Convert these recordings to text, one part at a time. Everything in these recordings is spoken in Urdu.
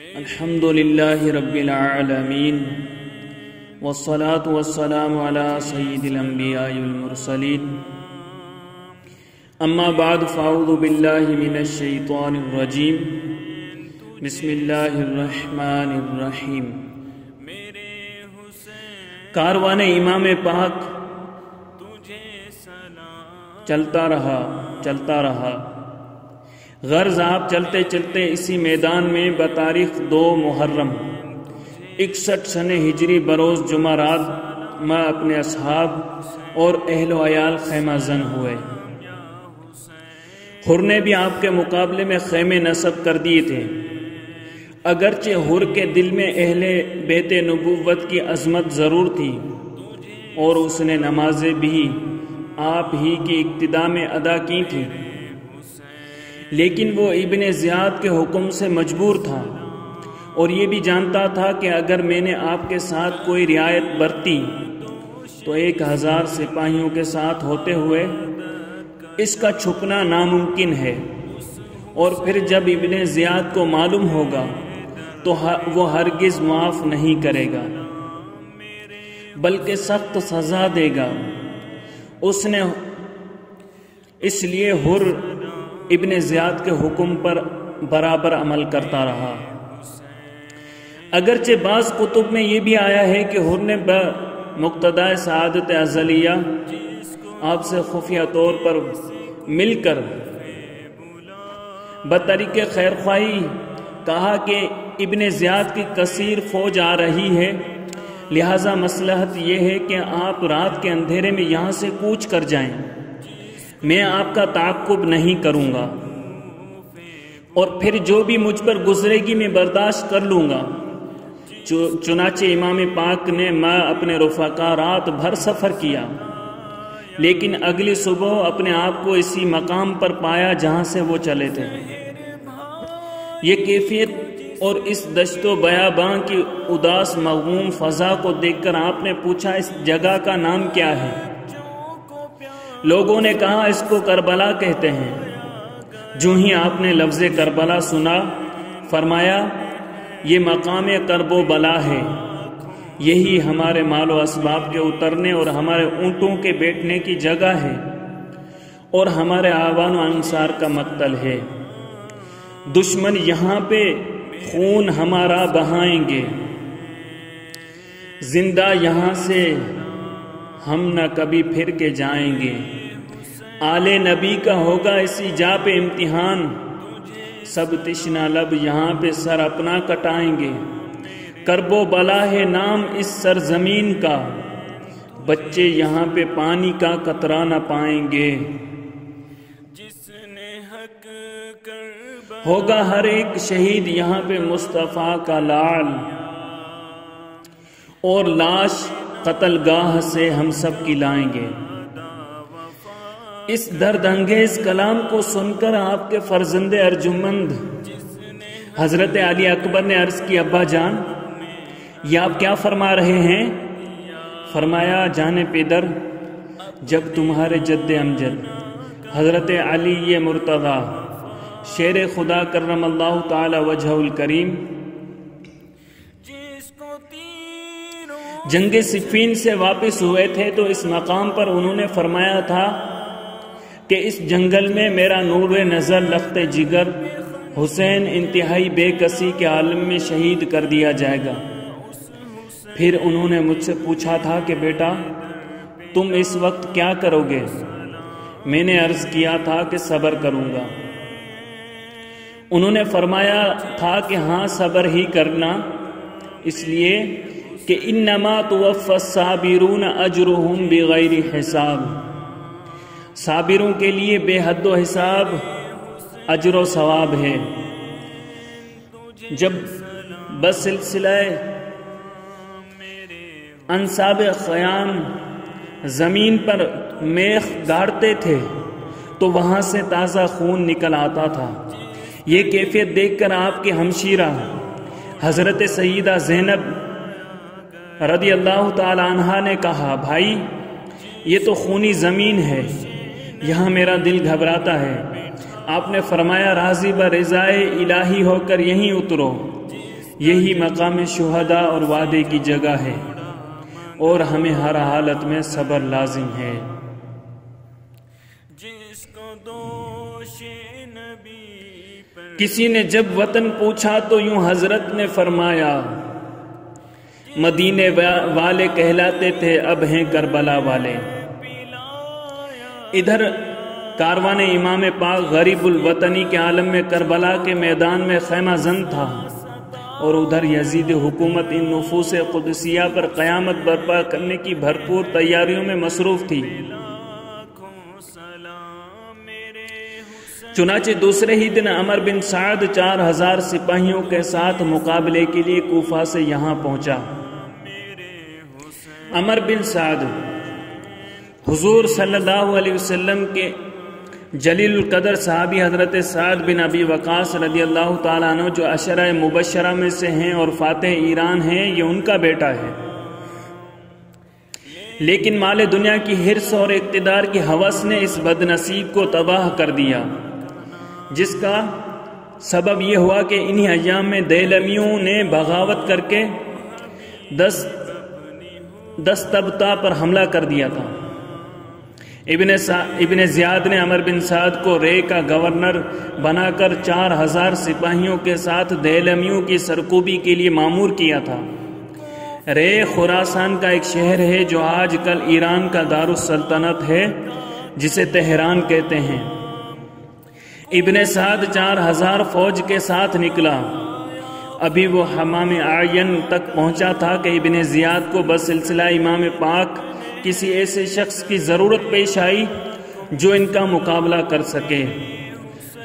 الحمد للہ رب العالمین والصلاة والسلام علی سید الانبیاء والمرسلین اما بعد فاعوذ باللہ من الشیطان الرجیم بسم اللہ الرحمن الرحیم۔ کاروان امام پاک چلتا رہا غرض آپ چلتے چلتے اسی میدان میں بتاریخ 2 محرم 61 سنہ ہجری بروز جمعرات میں اپنے اصحاب اور اہل و عیال خیمہ زن ہوئے۔ حر نے بھی آپ کے مقابلے میں خیمے نصب کر دیے تھے، اگرچہ حر کے دل میں اہل بیت نبوت کی عظمت ضرور تھی اور اس نے نمازیں بھی آپ ہی کی اقتداء میں ادا کی تھی، لیکن وہ ابن زیاد کے حکم سے مجبور تھا اور یہ بھی جانتا تھا کہ اگر میں نے آپ کے ساتھ کوئی رعایت برتی تو 1000 سپاہیوں کے ساتھ ہوتے ہوئے اس کا چھپنا ناممکن ہے، اور پھر جب ابن زیاد کو معلوم ہوگا تو وہ ہرگز معاف نہیں کرے گا بلکہ سخت سزا دے گا۔ اس لیے حر ابن زیاد کے حکم پر برابر عمل کرتا رہا۔ اگرچہ بعض کتب میں یہ بھی آیا ہے کہ حر نے بمقتضائے سعادت ازلیہ آپ سے خفیہ طور پر مل کر بطریق خیرخواہی کہا کہ ابن زیاد کی کثیر فوج آ رہی ہے، لہذا مصلحت یہ ہے کہ آپ رات کے اندھیرے میں یہاں سے کوچ کر جائیں، میں آپ کا تعاقب نہیں کروں گا اور پھر جو بھی مجھ پر گزرے گی میں برداشت کر لوں گا۔ چنانچہ امام پاک نے میں اپنے رفقا رات بھر سفر کیا، لیکن اگلی صبح اپنے آپ کو اسی مقام پر پایا جہاں سے وہ چلے تھے۔ یہ کیفیت اور اس دشت و بیاباں کی اداس مغموم فضا کو دیکھ کر آپ نے پوچھا، اس جگہ کا نام کیا ہے؟ لوگوں نے کہا اس کو کربلا کہتے ہیں۔ جو ہی آپ نے لفظ کربلا سنا فرمایا، یہ مقام کرب و بلا ہے، یہی ہمارے مال و اسباب کے اترنے اور ہمارے اونٹوں کے بیٹھنے کی جگہ ہے اور ہمارے آوان و انصار کا مقتل ہے۔ دشمن یہاں پہ خون ہمارا بہائیں گے، زندہ یہاں سے ہم نہ کبھی پھر کے جائیں گے۔ آل نبی کا ہوگا اسی جا پہ امتحان، سب تشنا لب یہاں پہ سر اپنا کٹائیں گے۔ کرب و بلا ہے نام اس سرزمین کا، بچے یہاں پہ پانی کا قطرہ نہ پائیں گے۔ ہوگا ہر ایک شہید یہاں پہ مصطفیٰ کا لعل، اور لاش قتل گاہ سے ہم سب کی لائیں گے۔ اس درد انگیز کلام کو سن کر آپ کے فرزند ارجمند حضرت علی اکبر نے عرض کی، ابا جان یہ آپ کیا فرما رہے ہیں؟ فرمایا، جان پیدر، جب تمہارے جد امجد حضرت علی مرتضی شیر خدا کرم اللہ تعالی وجہ الکریم جنگ صفین سے واپس ہوئے تھے تو اس مقام پر انہوں نے فرمایا تھا کہ اس جنگل میں میرا نور نظر لخت جگر حسین انتہائی بے کسی کے عالم میں شہید کر دیا جائے گا۔ پھر انہوں نے مجھ سے پوچھا تھا کہ بیٹا تم اس وقت کیا کرو گے؟ میں نے عرض کیا تھا کہ صبر کروں گا۔ انہوں نے فرمایا تھا کہ ہاں صبر ہی کرنا، اس لیے کہ انما توفی الصابرون اجرهم بغیر حساب، صابروں کے لیے بے حد و حساب اجر و ثواب ہے۔ جب بسلسلہ انصاب خیام زمین پر میخ گاڑتے تھے تو وہاں سے تازہ خون نکل آتا تھا۔ یہ کیفیت دیکھ کر آپ کے ہمشیرہ حضرت سیدہ زینب رضی اللہ تعالی عنہا نے کہا، بھائی یہ تو خونی زمین ہے، یہاں میرا دل گھبراتا ہے۔ آپ نے فرمایا راضی برضائے الہی ہو کر یہیں اترو۔ یہی مقام شہداء اور وعدے کی جگہ ہے، اور ہمیں ہر حالت میں صبر لازم ہے۔ کسی نے جب وطن پوچھا تو یوں حضرت نے فرمایا، مدینے والے کہلاتے تھے اب ہیں کربلا والے۔ ادھر کاروان امام پاک غریب الوطنی کے عالم میں کربلا کے میدان میں خیمہ زن تھا، اور ادھر یزید حکومت ان نفوس قدسیہ پر قیامت برپا کرنے کی بھرپور تیاریوں میں مصروف تھی۔ چنانچہ دوسرے ہی دن عمر بن سعد 4000 سپاہیوں کے ساتھ مقابلے کے لیے کوفہ سے یہاں پہنچا۔ عمر بن سعد حضور صلی اللہ علیہ وسلم کے جلیل القدر صحابی حضرت سعد بن ابی وقاص رضی اللہ تعالیٰ عنہ جو عشرہ مبشرہ میں سے ہیں اور فاتح ایران ہیں، یہ ان کا بیٹا ہے، لیکن مال دنیا کی حرص اور اقتدار کی ہوس نے اس بد نصیب کو تباہ کر دیا، جس کا سبب یہ ہوا کہ انہی ایام میں دیلمیوں نے بغاوت کر کے دستبتا پر حملہ کر دیا تھا۔ ابن زیاد نے عمر بن سعد کو رے کا گورنر بنا کر 4000 سپاہیوں کے ساتھ دیلمیوں کی سرکوبی کے لیے مامور کیا تھا۔ رے خراسان کا ایک شہر ہے جو آج کل ایران کا دارالسلطنت ہے، جسے تہران کہتے ہیں۔ ابن سعد 4000 فوج کے ساتھ نکلا۔ ابھی وہ حمام اعین تک پہنچا تھا کہ ابن زیاد کو بسلسلہ امام پاک کسی ایسے شخص کی ضرورت پیش آئی جو ان کا مقابلہ کر سکے۔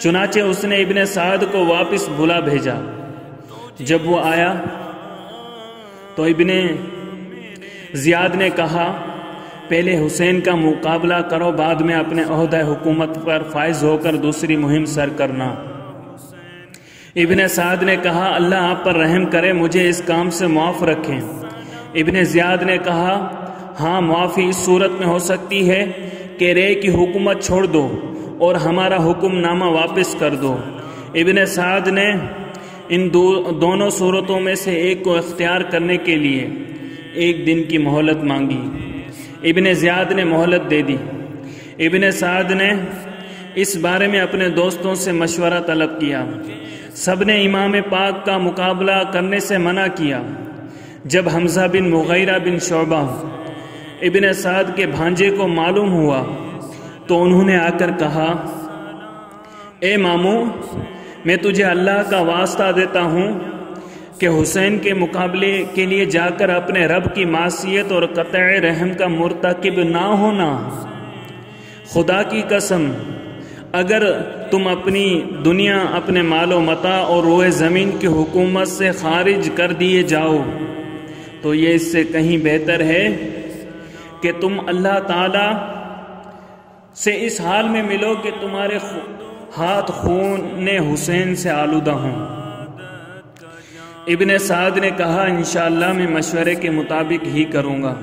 چنانچہ اس نے ابن سعد کو واپس بلا بھیجا۔ جب وہ آیا تو ابن زیاد نے کہا، پہلے حسین کا مقابلہ کرو، بعد میں اپنے عہدہ حکومت پر فائز ہو کر دوسری مہم سر کرنا۔ ابن سعد نے کہا، اللہ آپ پر رحم کرے، مجھے اس کام سے معاف رکھیں۔ ابن زیاد نے کہا، ہاں، معافی اس صورت میں ہو سکتی ہے کہ رے کی حکومت چھوڑ دو اور ہمارا حکم نامہ واپس کر دو۔ ابن سعد نے ان دونوں صورتوں میں سے ایک کو اختیار کرنے کے لیے 1 دن کی مہلت مانگی۔ ابن زیاد نے مہلت دے دی۔ ابن سعد نے اس بارے میں اپنے دوستوں سے مشورہ طلب کیا۔ سب نے امام پاک کا مقابلہ کرنے سے منع کیا۔ جب حمزہ بن مغیرہ بن شعبہ ابن سعد کے بھانجے کو معلوم ہوا تو انہوں نے آ کر کہا، اے ماموں، میں تجھے اللہ کا واسطہ دیتا ہوں کہ حسین کے مقابلے کے لیے جا کر اپنے رب کی معصیت اور قطع رحم کا مرتکب نہ ہونا۔ خدا کی قسم، اگر تم اپنی دنیا، اپنے مال و متاع اور روئے زمین کی حکومت سے خارج کر دیے جاؤ تو یہ اس سے کہیں بہتر ہے کہ تم اللہ تعالی سے اس حال میں ملو کہ تمہارے ہاتھ خون حسین سے آلودہ ہوں۔ ابن سعد نے کہا، انشاءاللہ میں مشورے کے مطابق ہی کروں گا۔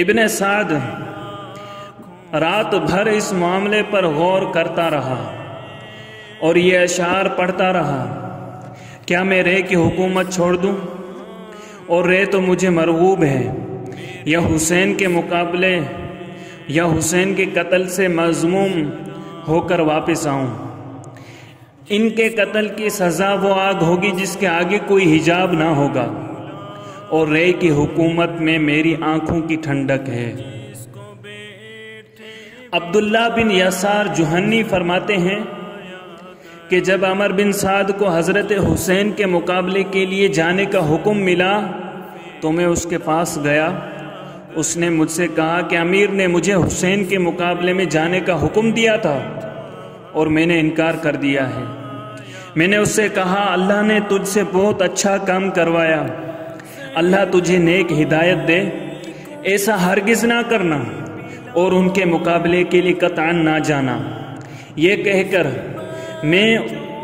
ابن سعد رات بھر اس معاملے پر غور کرتا رہا اور یہ اشعار پڑھتا رہا، کیا میں رے کی حکومت چھوڑ دوں؟ اور رے تو مجھے مرغوب ہے، یا حسین کے مقابلے یا حسین کے قتل سے مذموم ہو کر واپس آؤں؟ ان کے قتل کی سزا وہ آگ ہوگی جس کے آگے کوئی حجاب نہ ہوگا، اور رے کی حکومت میں میری آنکھوں کی ٹھنڈک ہے۔ عبداللہ بن یسار جوہنی فرماتے ہیں کہ جب عمر بن سعد کو حضرت حسین کے مقابلے کے لیے جانے کا حکم ملا تو میں اس کے پاس گیا۔ اس نے مجھ سے کہا کہ امیر نے مجھے حسین کے مقابلے میں جانے کا حکم دیا تھا اور میں نے انکار کر دیا ہے۔ میں نے اس سے کہا، اللہ نے تجھ سے بہت اچھا کام کروایا، اللہ تجھے نیک ہدایت دے، ایسا ہرگز نہ کرنا اور ان کے مقابلے کے لیے قطعاً نہ جانا۔ یہ کہہ کر میں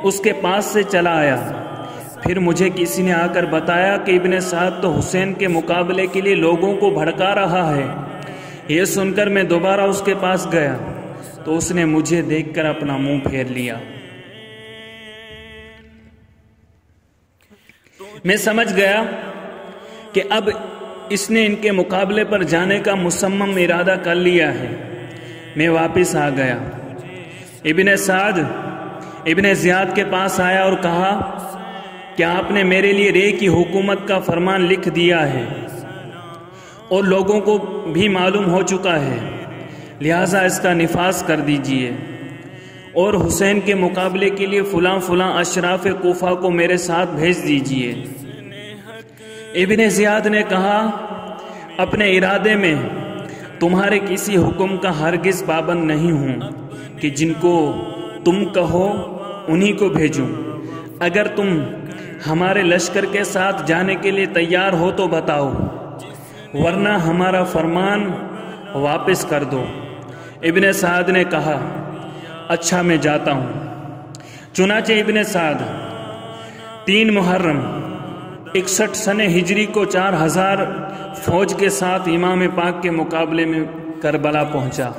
اس کے پاس سے چلا آیا۔ پھر مجھے کسی نے آ کر بتایا کہ ابن سعد تو حسین کے مقابلے کے لیے لوگوں کو بھڑکا رہا ہے۔ یہ سن کر میں دوبارہ اس کے پاس گیا تو اس نے مجھے دیکھ کر اپنا منہ پھیر لیا۔ میں سمجھ گیا کہ اب اس نے ان کے مقابلے پر جانے کا مصمم ارادہ کر لیا ہے۔ میں واپس آ گیا۔ ابن سعد ابن زیاد کے پاس آیا اور کہا کہ آپ نے میرے لیے رے کی حکومت کا فرمان لکھ دیا ہے اور لوگوں کو بھی معلوم ہو چکا ہے، لہٰذا اس کا نفاذ کر دیجئے اور حسین کے مقابلے کے لیے فلاں فلاں اشراف کوفہ کو میرے ساتھ بھیج دیجئے۔ ابن زیاد نے کہا اپنے ارادے میں تمہارے کسی حکم کا ہرگز پابند نہیں ہوں کہ جن کو تم کہو انہی کو بھیجوں۔ اگر تم ہمارے لشکر کے ساتھ جانے کے لیے تیار ہو تو بتاؤ، ورنہ ہمارا فرمان واپس کر دو۔ ابن سعد نے کہا اچھا میں جاتا ہوں۔ چنانچہ ابن سعد 3 محرم 61 سن ہجری کو 4000 فوج کے ساتھ امام پاک کے مقابلے میں کربلا پہنچا۔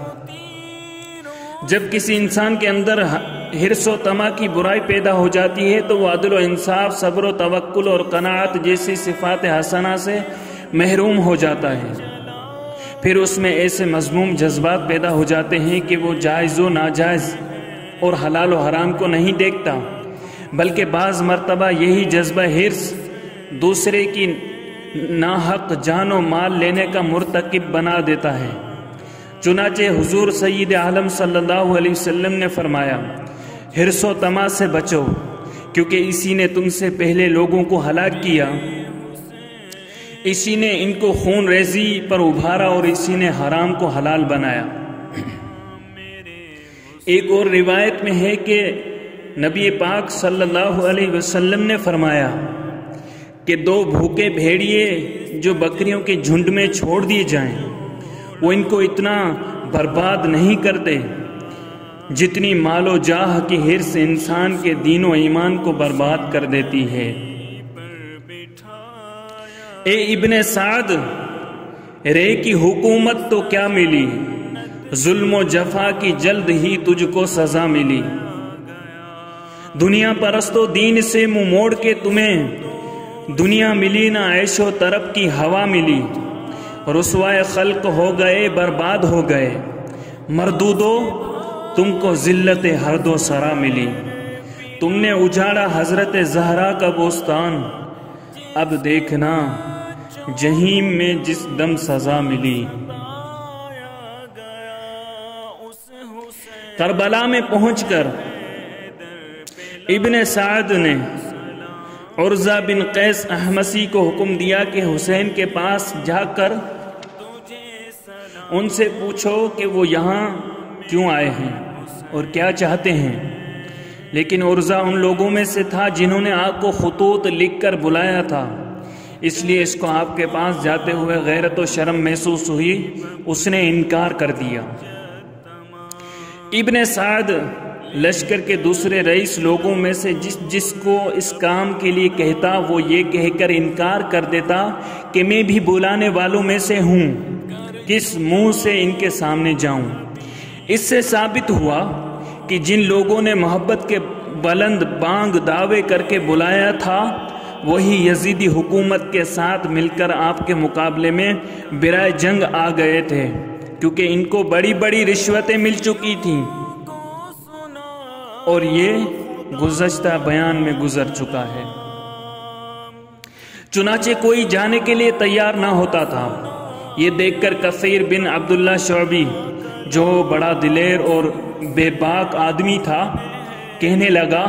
جب کسی انسان کے اندر حرص و طمع کی برائی پیدا ہو جاتی ہے تو وہ عدل و انصاف، صبر و توکل اور قناعت جیسی صفات حسنہ سے محروم ہو جاتا ہے۔ پھر اس میں ایسے مذموم جذبات پیدا ہو جاتے ہیں کہ وہ جائز و ناجائز اور حلال و حرام کو نہیں دیکھتا، بلکہ بعض مرتبہ یہی جذبہ حرص دوسرے کی ناحق جان و مال لینے کا مرتکب بنا دیتا ہے۔ چنانچہ حضور سید عالم صلی اللہ علیہ وسلم نے فرمایا حرص و طمع سے بچو، کیونکہ اسی نے تم سے پہلے لوگوں کو ہلاک کیا، اسی نے ان کو خون ریزی پر ابھارا اور اسی نے حرام کو حلال بنایا۔ ایک اور روایت میں ہے کہ نبی پاک صلی اللہ علیہ وسلم نے فرمایا کہ 2 بھوکے بھیڑیے جو بکریوں کے جھنڈ میں چھوڑ دیے جائیں وہ ان کو اتنا برباد نہیں کرتے جتنی مال و جاہ کی حرص انسان کے دین و ایمان کو برباد کر دیتی ہے۔ اے ابن سعد، رے کی حکومت تو کیا ملی، ظلم و جفا کی جلد ہی تجھ کو سزا ملی۔ دنیا پرست و دین سے منہ موڑ کے تمہیں دنیا ملی نہ عیش و طرب کی ہوا ملی، رسوائے خلق ہو گئے برباد ہو گئے، مردودو تم کو ذلت ہرد و سرا ملی۔ تم نے اجاڑا حضرت زہرا کا بوستان، اب دیکھنا جہیم میں جس دم سزا ملی۔ کربلا میں پہنچ کر ابن سعد نے عرضہ بن قیس احمسی کو حکم دیا کہ حسین کے پاس جا کر ان سے پوچھو کہ وہ یہاں کیوں آئے ہیں اور کیا چاہتے ہیں۔ لیکن عرضہ ان لوگوں میں سے تھا جنہوں نے آپ کو خطوط لکھ کر بلایا تھا، اس لیے اس کو آپ کے پاس جاتے ہوئے غیرت و شرم محسوس ہوئی، اس نے انکار کر دیا۔ ابن سعد لشکر کے دوسرے رئیس لوگوں میں سے جس کو اس کام کے لیے کہتا وہ یہ کہہ کر انکار کر دیتا کہ میں بھی بلانے والوں میں سے ہوں، کس منہ سے ان کے سامنے جاؤں۔ اس سے ثابت ہوا کہ جن لوگوں نے محبت کے بلند بانگ دعوے کر کے بلایا تھا وہی یزیدی حکومت کے ساتھ مل کر آپ کے مقابلے میں برائے جنگ آ گئے تھے، کیونکہ ان کو بڑی بڑی رشوتیں مل چکی تھیں اور یہ گزشتہ بیان میں گزر چکا ہے۔ چنانچہ کوئی جانے کے لیے تیار نہ ہوتا تھا۔ یہ دیکھ کر کثیر بن عبداللہ شعبی جو بڑا دلیر اور بے باک آدمی تھا کہنے لگا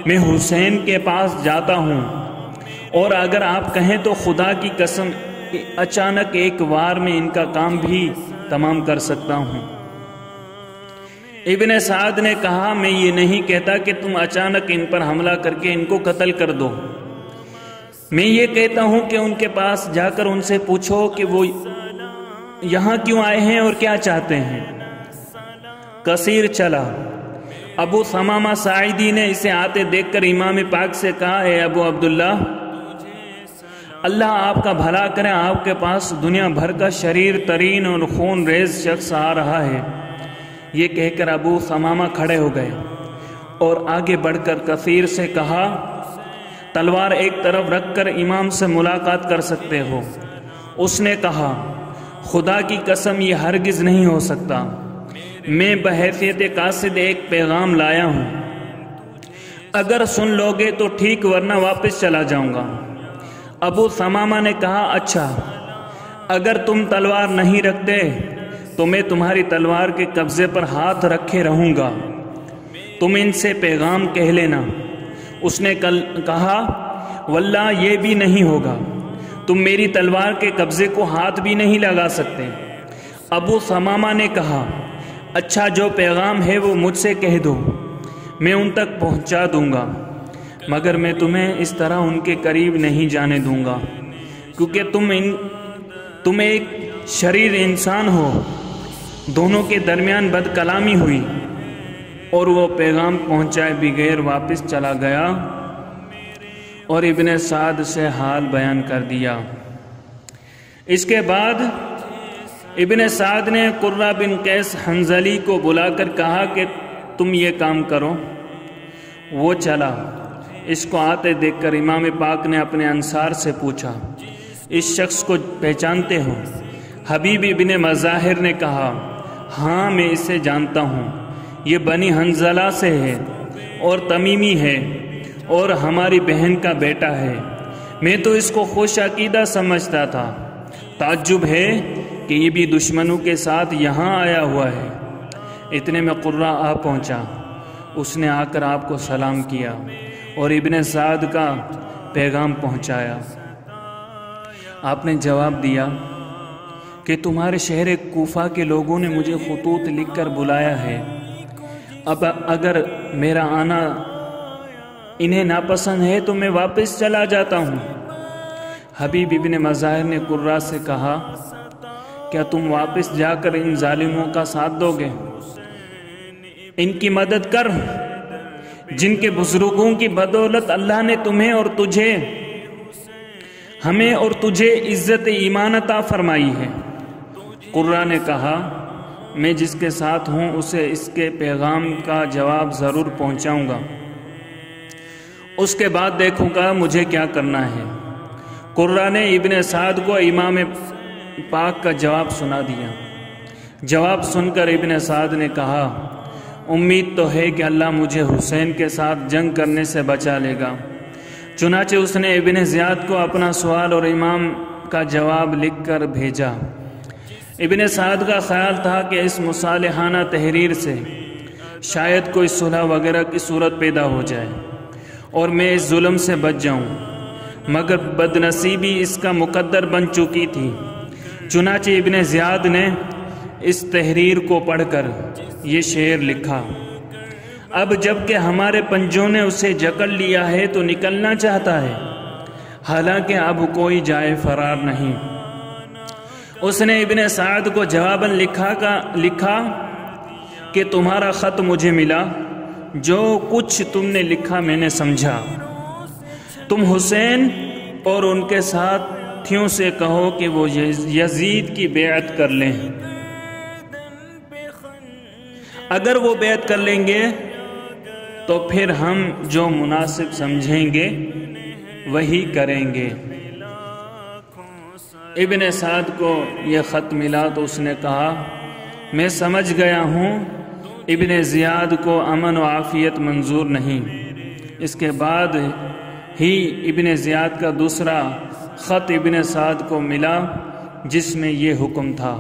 میں حسین کے پاس جاتا ہوں اور اگر آپ کہیں تو خدا کی قسم اچانک ایک وار میں ان کا کام بھی تمام کر سکتا ہوں۔ ابن سعد نے کہا میں یہ نہیں کہتا کہ تم اچانک ان پر حملہ کر کے ان کو قتل کر دو، میں یہ کہتا ہوں کہ ان کے پاس جا کر ان سے پوچھو کہ وہ یہاں کیوں آئے ہیں اور کیا چاہتے ہیں۔ کثیر چلا۔ ابو ثمامہ ساعدی نے اسے آتے دیکھ کر امام پاک سے کہا اے ابو عبداللہ، اللہ آپ کا بھلا کرے، آپ کے پاس دنیا بھر کا شریر ترین اور خون ریز شخص آ رہا ہے۔ یہ کہہ کر ابو ثمامہ کھڑے ہو گئے اور آگے بڑھ کر کثیر سے کہا تلوار ایک طرف رکھ کر امام سے ملاقات کر سکتے ہو۔ اس نے کہا خدا کی قسم یہ ہرگز نہیں ہو سکتا، میں بحیثیت قاصد ایک پیغام لایا ہوں، اگر سن لوگے تو ٹھیک ورنہ واپس چلا جاؤں گا۔ ابو ثمامہ نے کہا اچھا، اگر تم تلوار نہیں رکھتے تو میں تمہاری تلوار کے قبضے پر ہاتھ رکھے رہوں گا، تم ان سے پیغام کہہ لینا۔ اس نے کہا واللہ یہ بھی نہیں ہوگا، تم میری تلوار کے قبضے کو ہاتھ بھی نہیں لگا سکتے۔ ابو ثمامہ نے کہا اچھا، جو پیغام ہے وہ مجھ سے کہہ دو، میں ان تک پہنچا دوں گا، مگر میں تمہیں اس طرح ان کے قریب نہیں جانے دوں گا، کیونکہ تم ایک شریر انسان ہو۔ دونوں کے درمیان بد کلامی ہوئی اور وہ پیغام پہنچائے بغیر واپس چلا گیا اور ابن سعد سے حال بیان کر دیا۔ اس کے بعد ابن سعد نے قرہ بن قیس حنظلی کو بلا کر کہا کہ تم یہ کام کرو۔ وہ چلا۔ اس کو آتے دیکھ کر امام پاک نے اپنے انصار سے پوچھا اس شخص کو پہچانتے ہو؟ حبیب ابن مظاہر نے کہا ہاں میں اسے جانتا ہوں، یہ بنی حنظلہ سے ہے اور تمیمی ہے اور ہماری بہن کا بیٹا ہے، میں تو اس کو خوش عقیدہ سمجھتا تھا، تعجب ہے کہ یہ بھی دشمنوں کے ساتھ یہاں آیا ہوا ہے۔ اتنے میں قرہ آ پہنچا، اس نے آ کر آپ کو سلام کیا اور ابن سعد کا پیغام پہنچایا۔ آپ نے جواب دیا کہ تمہارے شہر کوفہ کے لوگوں نے مجھے خطوط لکھ کر بلایا ہے، اب اگر میرا آنا انہیں ناپسند ہے تو میں واپس چلا جاتا ہوں۔ حبیب ابن مظاہر نے قرہ سے کہا کیا تم واپس جا کر ان ظالموں کا ساتھ دو گے؟ ان کی مدد کر جن کے بزرگوں کی بدولت اللہ نے تمہیں اور تجھے، ہمیں اور تجھے عزت ایمان عطا فرمائی ہے۔ قرہ نے کہا میں جس کے ساتھ ہوں اسے اس کے پیغام کا جواب ضرور پہنچاؤں گا، اس کے بعد دیکھوں گا مجھے کیا کرنا ہے۔ قرہ نے ابن سعد کو امام پاک کا جواب سنا دیا۔ جواب سن کر ابن سعد نے کہا امید تو ہے کہ اللہ مجھے حسین کے ساتھ جنگ کرنے سے بچا لے گا۔ چنانچہ اس نے ابن زیاد کو اپنا سوال اور امام کا جواب لکھ کر بھیجا۔ ابن سعد کا خیال تھا کہ اس مصالحانہ تحریر سے شاید کوئی صلح وغیرہ کی صورت پیدا ہو جائے اور میں اس ظلم سے بچ جاؤں، مگر بدنصیبی اس کا مقدر بن چکی تھی۔ چنانچہ ابن زیاد نے اس تحریر کو پڑھ کر یہ شعر لکھا، اب جب کہ ہمارے پنجوں نے اسے جکڑ لیا ہے تو نکلنا چاہتا ہے، حالانکہ اب کوئی جائے فرار نہیں۔ اس نے ابن سعد کو جواباً لکھا کہ تمہارا خط مجھے ملا، جو کچھ تم نے لکھا میں نے سمجھا، تم حسین اور ان کے ساتھیوں سے کہو کہ وہ یزید کی بیعت کر لیں، اگر وہ بیعت کر لیں گے تو پھر ہم جو مناسب سمجھیں گے وہی کریں گے۔ ابن سعد کو یہ خط ملا تو اس نے کہا میں سمجھ گیا ہوں ابن زیاد کو امن و عافیت منظور نہیں۔ اس کے بعد ہی ابن زیاد کا دوسرا خط ابن سعد کو ملا جس میں یہ حکم تھا